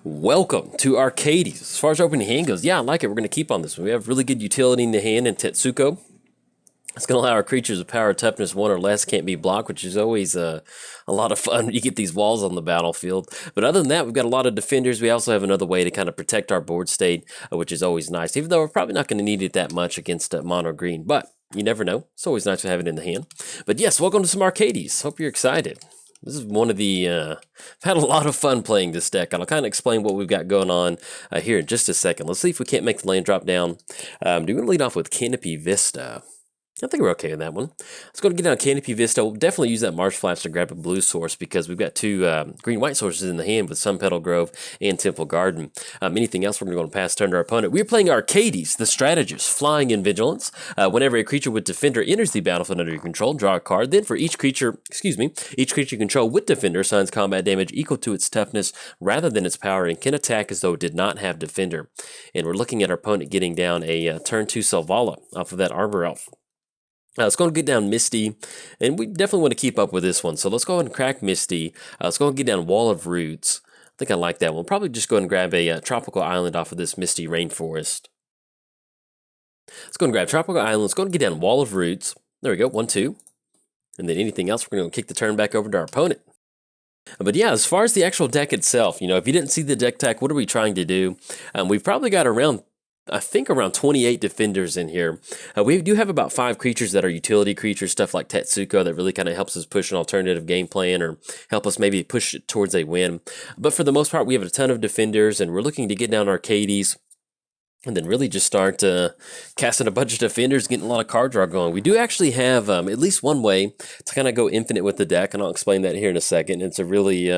Welcome to Arcades. As far as opening hand goes, yeah, I like it. We're going to keep on this one. We have really good utility in the hand and Tetsuko. It's going to allow our creatures with power toughness 1 or less can't be blocked, which is always a lot of fun when you get these walls on the battlefield. But other than that, we've got a lot of defenders. We also have another way to kind of protect our board state, which is always nice, even though we're probably not going to need it that much against mono green. But you never know. It's always nice to have it in the hand. But yes, welcome to some Arcades. Hope you're excited. This is one of the, I've had a lot of fun playing this deck, and I'll kind of explain what we've got going on here in just a second. Let's see if we can't make the land drop down. Do we want to lead off with Canopy Vista? I think we're okay with that one. Let's go to get down Canopy Vista. We'll definitely use that Marsh Flats to grab a blue source because we've got two green-white sources in the hand with Sun Petal Grove and Temple Garden. Anything else, we're going to go and pass turn to our opponent. We're playing Arcades, the Strategist, Flying in Vigilance. Whenever a creature with Defender enters the battlefield under your control, draw a card. Then for each creature you control with Defender assigns combat damage equal to its toughness rather than its power and can attack as though it did not have Defender. And we're looking at our opponent getting down a turn 2 Selvala off of that Arbor Elf. Let's go and get down Misty, and we definitely want to keep up with this one. So let's go ahead and crack Misty. Let's go and get down Wall of Roots. I think I like that one. We'll probably just go ahead and grab a Tropical Island off of this Misty Rainforest. Let's go and grab Tropical Island. Let's go and get down Wall of Roots. There we go, 1, 2. And then anything else, we're going to kick the turn back over to our opponent. But yeah, as far as the actual deck itself, if you didn't see the deck tech, what are we trying to do? We've probably got around 28 defenders in here. We do have about 5 creatures that are utility creatures, stuff like Tetsuko that really kind of helps us push an alternative game plan or help us maybe push it towards a win. But for the most part, we have a ton of defenders, and we're looking to get down Arcades and then really just start casting a bunch of defenders, getting a lot of card draw going. We do actually have at least one way to kind of go infinite with the deck, and I'll explain that here in a second. It's a really...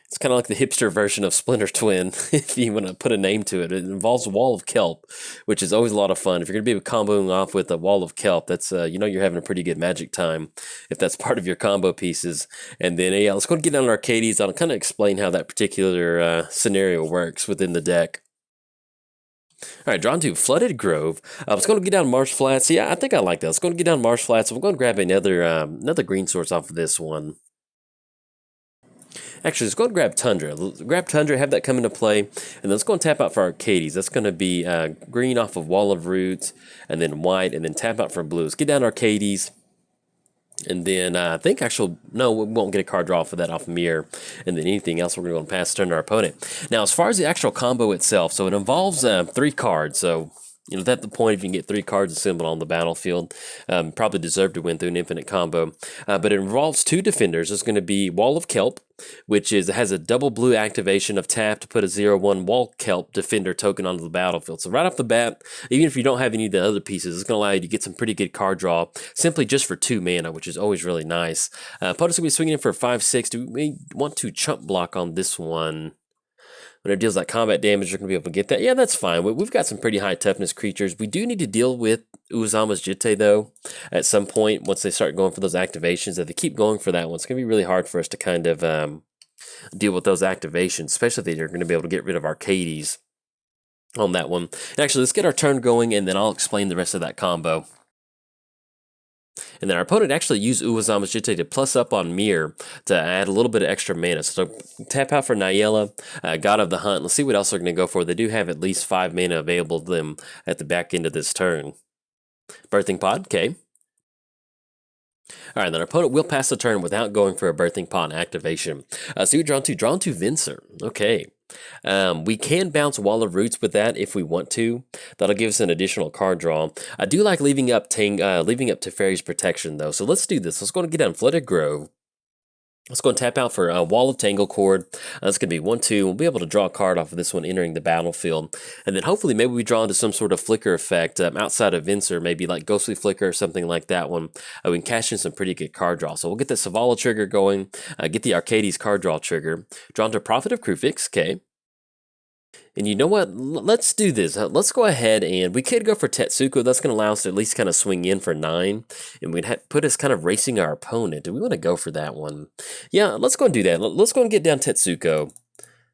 It's kind of like the hipster version of Splinter Twin, if you want to put a name to it. It involves a Wall of Kelp, which is always a lot of fun. If you're going to be comboing off with a Wall of Kelp, that's you're having a pretty good magic time if that's part of your combo pieces. And then, yeah, let's go and get down Arcades. I'll kind of explain how that particular scenario works within the deck. All right, drawn to Flooded Grove. Let's go and get down Marsh Flats. Yeah, I think I like that. Let's go and get down Marsh Flats. I'm going to grab another green source off of this one. Actually, let's go and grab Tundra. Grab Tundra, have that come into play, and then let's go and tap out for Arcades. That's going to be green off of Wall of Roots, and then white, and then tap out for blues. Get down Arcades, and then I think no, we won't get a card draw for that off of Mirror, and then anything else we're going to pass turn to our opponent. Now, as far as the actual combo itself, so it involves 3 cards, so... at the point, if you can get 3 cards assembled on the battlefield, probably deserve to win through an infinite combo. But it involves 2 defenders. It's going to be Wall of Kelp, which has a double blue activation of tap to put a 0/1 Wall Kelp defender token onto the battlefield. So right off the bat, even if you don't have any of the other pieces, it's going to allow you to get some pretty good card draw simply just for 2 mana, which is always really nice. Opponent's going to be swinging in for 5/6. Do we want to chump block on this one? When it deals like combat damage, you're going to be able to get that. Yeah, that's fine. We've got some pretty high toughness creatures. We do need to deal with Uzama's Jitte, though, at some point once they start going for those activations. If they keep going for that one, it's going to be really hard for us to kind of deal with those activations, especially if they're going to be able to get rid of Arcades on that one. And actually, let's get our turn going, and then I'll explain the rest of that combo. And then our opponent actually used Uwazama's Jitte to plus up on Mirror to add a little bit of extra mana. So tap out for Nyela, God of the Hunt. Let's see what else they're going to go for. They do have at least 5 mana available to them at the back end of this turn. Birthing Pod, okay. All right, then our opponent will pass the turn without going for a Birthing Pod activation. So you're drawn to Venser. Okay. We can bounce Wall of Roots with that if we want to. That'll give us an additional card draw. I do like leaving up Teferi's Protection, though. So let's do this. Let's go and get down Flooded Grove. Let's go and tap out for Wall of Tanglecord. That's going to be 1, 2. We'll be able to draw a card off of this one entering the battlefield. And then hopefully maybe we draw into some sort of flicker effect outside of Venser, maybe like Ghostly Flicker or something like that one. We can cash in some pretty good card draw. So we'll get the Selvala trigger going, get the Arcades card draw trigger. Drawn to Prophet of Krufix, okay. And you know what? Let's do this. Let's go ahead and we could go for Tetsuko. That's going to allow us to at least kind of swing in for 9. And we'd put us kind of racing our opponent. Do we want to go for that one? Yeah, let's go and do that. Let's go and get down Tetsuko.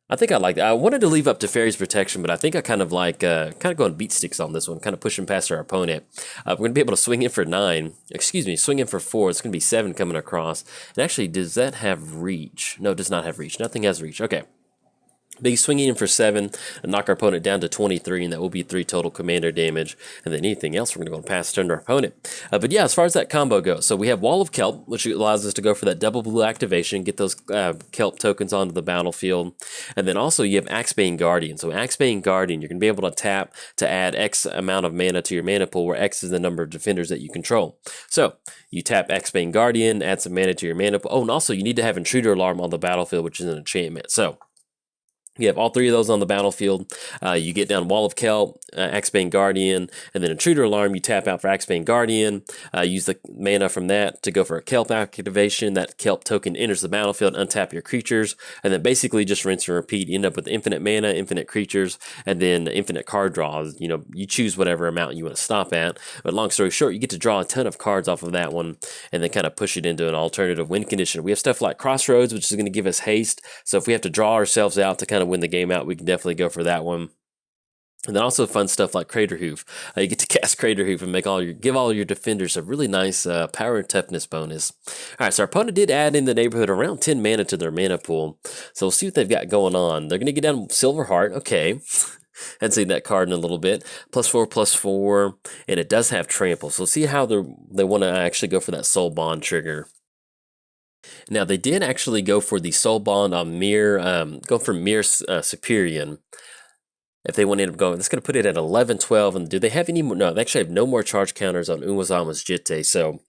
I think I like that. I wanted to leave up Teferi's Protection, but I think I kind of like going beat sticks on this one, kind of pushing past our opponent. We're going to be able to swing in for 9. Excuse me, swing in for 4. It's going to be 7 coming across. And actually, does that have reach? No, it does not have reach. Nothing has reach. Okay. Big swinging in for 7 and knock our opponent down to 23, and that will be 3 total commander damage. And then anything else, we're going to go and pass turn to our opponent. But yeah, as far as that combo goes, so we have Wall of Kelp, which allows us to go for that double blue activation, get those Kelp tokens onto the battlefield. And then also you have Axebane Guardian. So Axebane Guardian, you're going to be able to tap to add X amount of mana to your mana pool, where X is the number of defenders that you control. So you tap Axebane Guardian, add some mana to your mana pool. Oh, and also you need to have Intruder Alarm on the battlefield, which is an enchantment. So you have all 3 of those on the battlefield. You get down Wall of Kelp, Axebane Guardian, and then Intruder Alarm. You tap out for Axebane Guardian. Use the mana from that to go for a Kelp activation. That Kelp token enters the battlefield, untap your creatures, and then basically just rinse and repeat. You end up with infinite mana, infinite creatures, and then infinite card draws. You know, you choose whatever amount you want to stop at. But long story short, you get to draw a ton of cards off of that one, and then kind of push it into an alternative win condition. We have stuff like Crossroads, which is going to give us haste. So if we have to draw ourselves out to kind of win the game out, we can definitely go for that one. And then also fun stuff like Crater Hoof. You get to cast Crater Hoof and give all your defenders a really nice power and toughness bonus. All right, so our opponent did add in the neighborhood around 10 mana to their mana pool. So we'll see what they've got going on. They're going to get down Silver Heart. Okay. Hadn't seen that card in a little bit. +4/+4, and it does have Trample. So we'll see how they want to actually go for that Soul Bond trigger. Now, they did actually go for the Soul Bond on go for Mir Superior. If they want to end up going, that's going to put it at 11-12. And do they have any more? No, they actually have no more charge counters on Uwazama's Jitte. So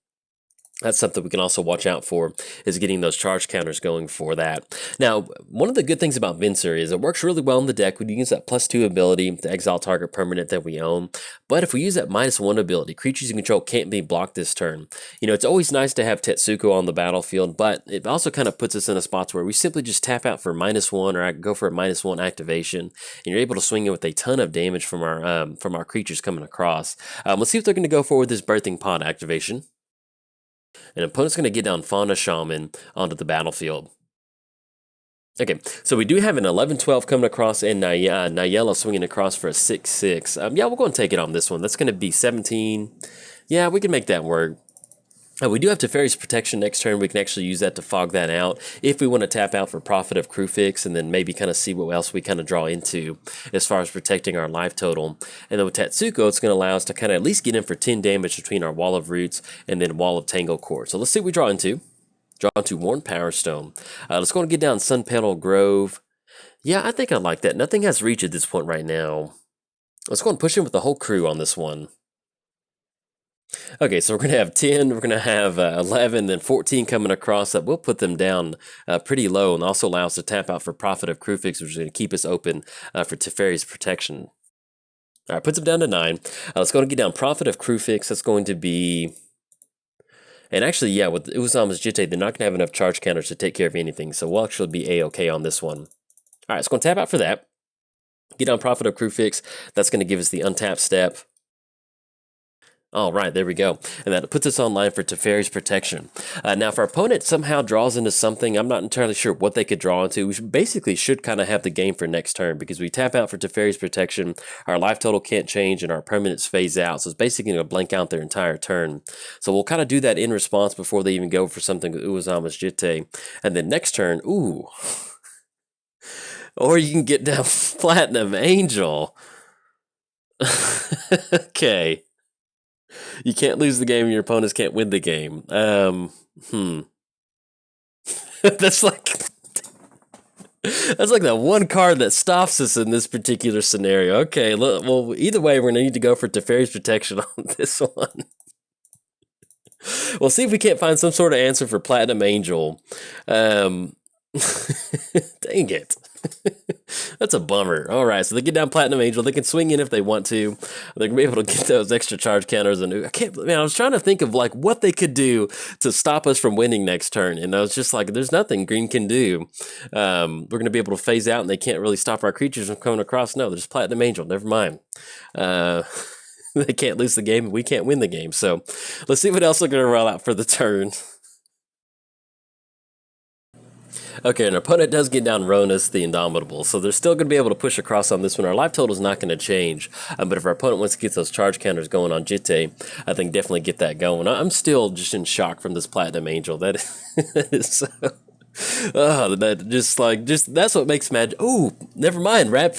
that's something we can also watch out for, is getting those charge counters going for that. Now, one of the good things about Venser is it works really well in the deck when you use that +2 ability to exile target permanent that we own. But if we use that -1 ability, creatures you control can't be blocked this turn. You know, it's always nice to have Tetsuko on the battlefield, but it also kind of puts us in a spot where we simply just tap out for -1 or go for a -1 activation, and you're able to swing in with a ton of damage from our creatures coming across. Let's see what they're going to go for with this Birthing Pod activation. An opponent's going to get down Fauna Shaman onto the battlefield. Okay, so we do have an 11-12 coming across, and Nayela swinging across for a 6-6. Yeah, we'll go and take it on this one. That's going to be 17. Yeah, we can make that work. We do have Teferi's Protection next turn. We can actually use that to fog that out if we want to tap out for Prophet of Krufix, and then maybe kind of see what else we kind of draw into as far as protecting our life total. And then with Tetsuko, it's going to allow us to kind of at least get in for 10 damage between our Wall of Roots and then Wall of Tangle Cord. So let's see what we draw into. Draw into Worn Power Stone. Let's go and get down Sun Petal Grove. Yeah, I think I like that. Nothing has reach at this point right now. Let's go and push in with the whole crew on this one. Okay, so we're going to have 10, we're going to have 11, then 14 coming across. That will put them down pretty low, and also allow us to tap out for Prophet of Krufix, which is going to keep us open for Teferi's Protection. All right, puts them down to 9. Let's go and get down Prophet of Krufix. That's going to be... And actually, yeah, with Uwazama's Jitte, they're not going to have enough charge counters to take care of anything, so we'll actually be A-okay on this one. All right, let's go and tap out for that. Get down Prophet of Krufix. That's going to give us the untap step. All right, there we go. And that puts us online for Teferi's Protection. Now, if our opponent somehow draws into something, I'm not entirely sure what they could draw into. We basically should kind of have the game for next turn, because we tap out for Teferi's Protection, our life total can't change, and our permanents phase out. So it's basically going to blank out their entire turn. So we'll kind of do that in response before they even go for something with Uwazama's Jitte. And then next turn, ooh. Or you can get down Platinum Angel. Okay. You can't lose the game, and your opponents can't win the game. That's like that one card that stops us in this particular scenario. Okay, well, either way, we're going to need to go for Teferi's Protection on this one. We'll see if we can't find some sort of answer for Platinum Angel. Dang it. That's a bummer. All right, so they get down Platinum Angel. They can swing in if they want to. They're going to be able to get those extra charge counters. And I was trying to think of like what they could do to stop us from winning next turn. And I was just like, there's nothing green can do. We're going to be able to phase out, and they can't really stop our creatures from coming across. No, there's Platinum Angel. Never mind. They can't lose the game, and we can't win the game. So let's see what else they're going to roll out for the turn. Okay, an opponent does get down Ronus the Indomitable, so they're still going to be able to push across on this one. Our life total is not going to change, but if our opponent wants to get those charge counters going on Jitte, I think definitely get that going. I'm still just in shock from this Platinum Angel. That is so... That just that's what makes magic. Oh, never mind. Rap.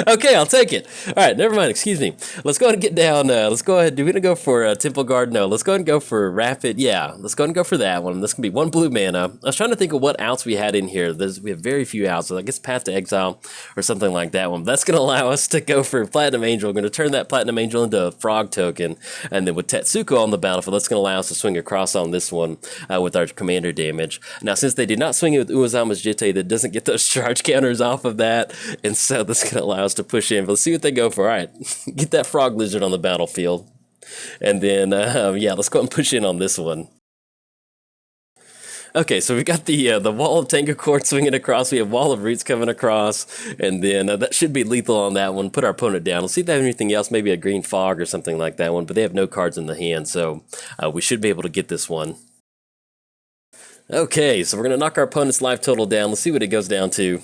Okay, I'll take it. All right, never mind. Excuse me. Let's go ahead and get down. Let's go ahead. Do we gonna go for Temple Guard? No. Let's go ahead and go for Rapid. Yeah, let's go ahead and go for that one. This can be 1 blue mana. I was trying to think of what outs we had in here. We have very few outs. So I guess Path to Exile or something like that one. That's gonna allow us to go for Platinum Angel. We're gonna turn that Platinum Angel into a Frog token, and then with Tetsuko on the battlefield, that's gonna allow us to swing across on this one with our commander damage. Now, since they did not swing it with Uozama's Jitte, that doesn't get those charge counters off of that, and so this is gonna allow us to push in. But let's see what they go for. All right, get that Frog Lizard on the battlefield. And then, yeah, let's go and push in on this one. Okay, so we got the Wall of Tango Court swinging across. We have Wall of Roots coming across. And then that should be lethal on that one. Put our opponent down. Let's see if they have anything else. Maybe a green fog or something like that one. But they have no cards in the hand, so we should be able to get this one. Okay, so we're going to knock our opponent's life total down. Let's see what it goes down to.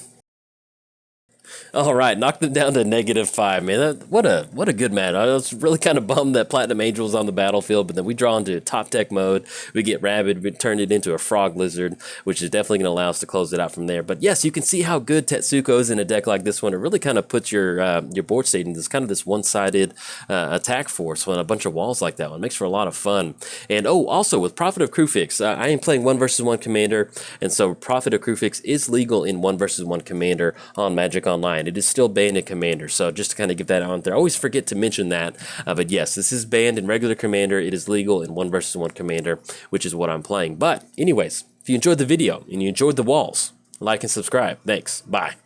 All right, knocked them down to -5, man. What a good match. I was really kind of bummed that Platinum Angel was on the battlefield, but then we draw into top deck mode. We get Rabid, we turn it into a Frog Lizard, which is definitely going to allow us to close it out from there. But yes, you can see how good Tetsuko is in a deck like this one. It really kind of puts your board state into this one-sided attack force on a bunch of walls like that one. It makes for a lot of fun. And oh, also with Prophet of Krufix, I am playing 1 versus 1 commander, and so Prophet of Krufix is legal in 1 versus 1 commander on Magic Online. It is still banned in Commander, so just to kind of get that on there. I always forget to mention that, but yes, this is banned in regular Commander. It is legal in 1 versus 1 Commander, which is what I'm playing. But anyways, if you enjoyed the video and you enjoyed the walls, like and subscribe. Thanks. Bye.